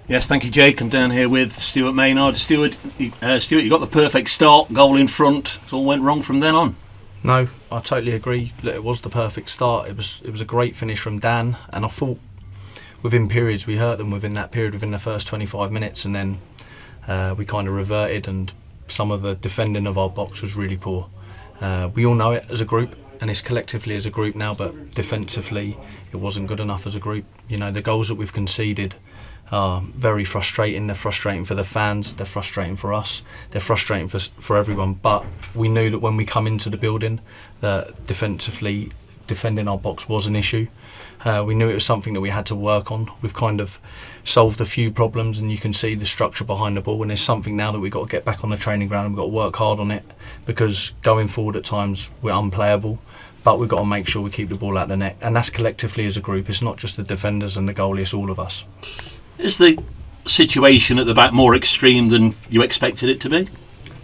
Yes, thank you, Jake. I'm down here with Stuart Maynard. Stuart, you got the perfect start, goal in front. It all went wrong from then on. No, I totally agree. Look, it was the perfect start. It was a great finish from Dan, and I thought within periods we hurt them within that period, within the first 25 minutes, and then we kind of reverted, and some of the defending of our box was really poor. We all know it as a group, and it's collectively as a group now, but defensively it wasn't good enough as a group. You know, the goals that we've conceded are very frustrating. They're frustrating for the fans, they're frustrating for us, they're frustrating for everyone. But we knew that when we come into the building that defensively defending our box was an issue. We knew it was something that we had to work on. We've kind of solved a few problems, and you can see the structure behind the ball, and it's something now that we've got to get back on the training ground, and we've got to work hard on it, because going forward at times we're unplayable, but we've got to make sure we keep the ball out the net, and that's collectively as a group. It's not just the defenders and the goalie, it's all of us. Is the situation at the back more extreme than you expected it to be?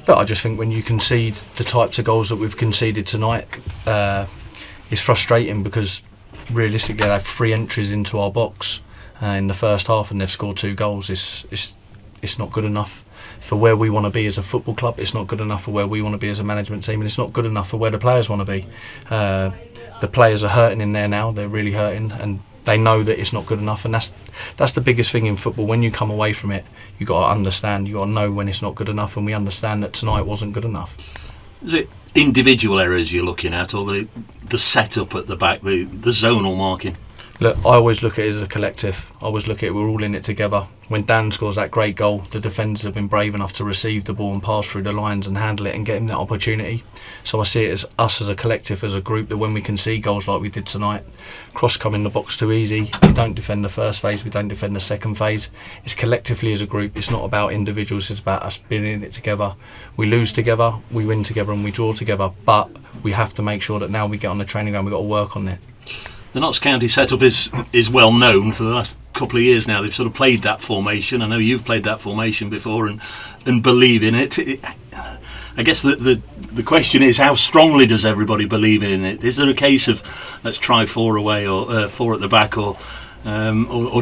But I just think when you concede the types of goals that we've conceded tonight, it's frustrating, because realistically they have 3 entries into our box in the first half, and they've scored 2 goals. It's not good enough for where we want to be as a football club. It's not good enough for where we want to be as a management team, and it's not good enough for where the players want to be. The players are hurting in there now. They're really hurting, and they know that it's not good enough, and that's the biggest thing in football. When you come away from it, you got to understand, you got to know when it's not good enough, and we understand that tonight wasn't good enough. Is it individual errors you're looking at, or the setup at the back, the zonal marking? Look, I always look at it as a collective. I always look at it, we're all in it together. When Dan scores that great goal, the defenders have been brave enough to receive the ball and pass through the lines and handle it and get him that opportunity. So I see it as us as a collective, as a group, that when we concede goals like we did tonight, cross come in the box too easy, we don't defend the first phase, we don't defend the second phase. It's collectively as a group. It's not about individuals, it's about us being in it together. We lose together, we win together, and we draw together, but we have to make sure that now we get on the training ground, we've got to work on it. The Notts County setup is well known for the last couple of years now. They've sort of played that formation. I know you've played that formation before and believe in it. I guess the question is, how strongly does everybody believe in it? Is there a case of let's try 4 away, or 4 at the back, or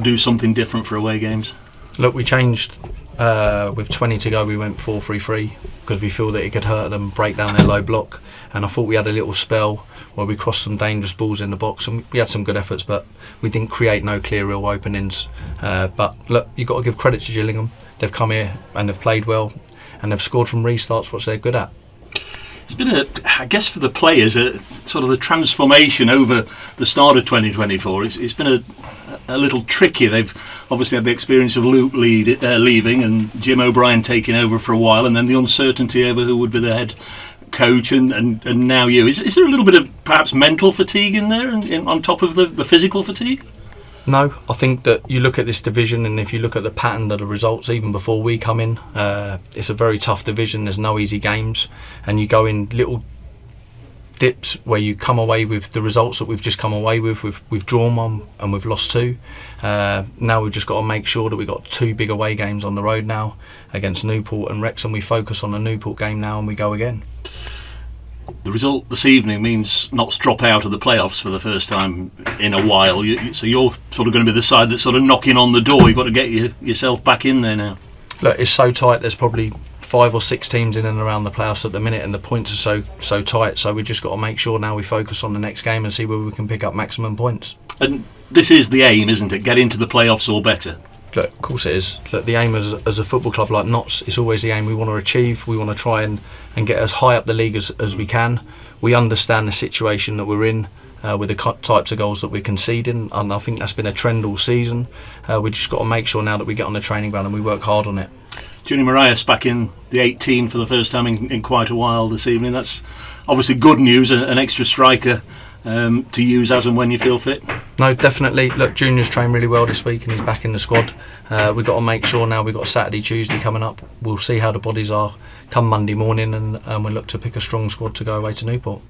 do something different for away games? Look, we changed with 20 to go. We went 4-3-3 because we feel that it could hurt them, break down their low block. And I thought we had a little spell where we crossed some dangerous balls in the box, and we had some good efforts, but we didn't create no clear real openings. But look, you've got to give credit to Gillingham. They've come here and they've played well, and they've scored from restarts, which they're good at. It's been I guess for the players, sort of the transformation over the start of 2024. It's been a little tricky. They've obviously had the experience of Luke leaving and Jim O'Brien taking over for a while, and then the uncertainty over who would be the head coach, and now you. Is there a little bit of perhaps mental fatigue in there, on top of the physical fatigue? No, I think that you look at this division, and if you look at the pattern of the results, even before we come in, it's a very tough division. There's no easy games, and you go in little dips where you come away with the results that we've just come away with. We've drawn 1 and we've lost 2. Now we've just got to make sure that we've got 2 big away games on the road now against Newport and Wrexham. We focus on the Newport game now, and we go again. The result this evening means Notts drop out of the playoffs for the first time in a while. So you're sort of going to be the side that's sort of knocking on the door. You've got to get yourself back in there now. Look, it's so tight. There's probably 5 or 6 teams in and around the playoffs at the minute, and the points are so tight. So we just got to make sure now we focus on the next game and see where we can pick up maximum points. And this is the aim, isn't it? Get into the playoffs or better. Look, of course it is. Look, the aim as a football club like Notts is always the aim we want to achieve. We want to try and get as high up the league as we can. We understand the situation that we're in with the types of goals that we're conceding, and I think that's been a trend all season. We just got to make sure now that we get on the training ground and we work hard on it. Junior Marias back in the 18 for the first time in quite a while this evening. That's obviously good news, an extra striker to use as and when you feel fit. No, definitely. Look, Junior's trained really well this week and he's back in the squad. We've got to make sure now we've got Saturday, Tuesday coming up. We'll see how the bodies are come Monday morning, and we'll look to pick a strong squad to go away to Newport.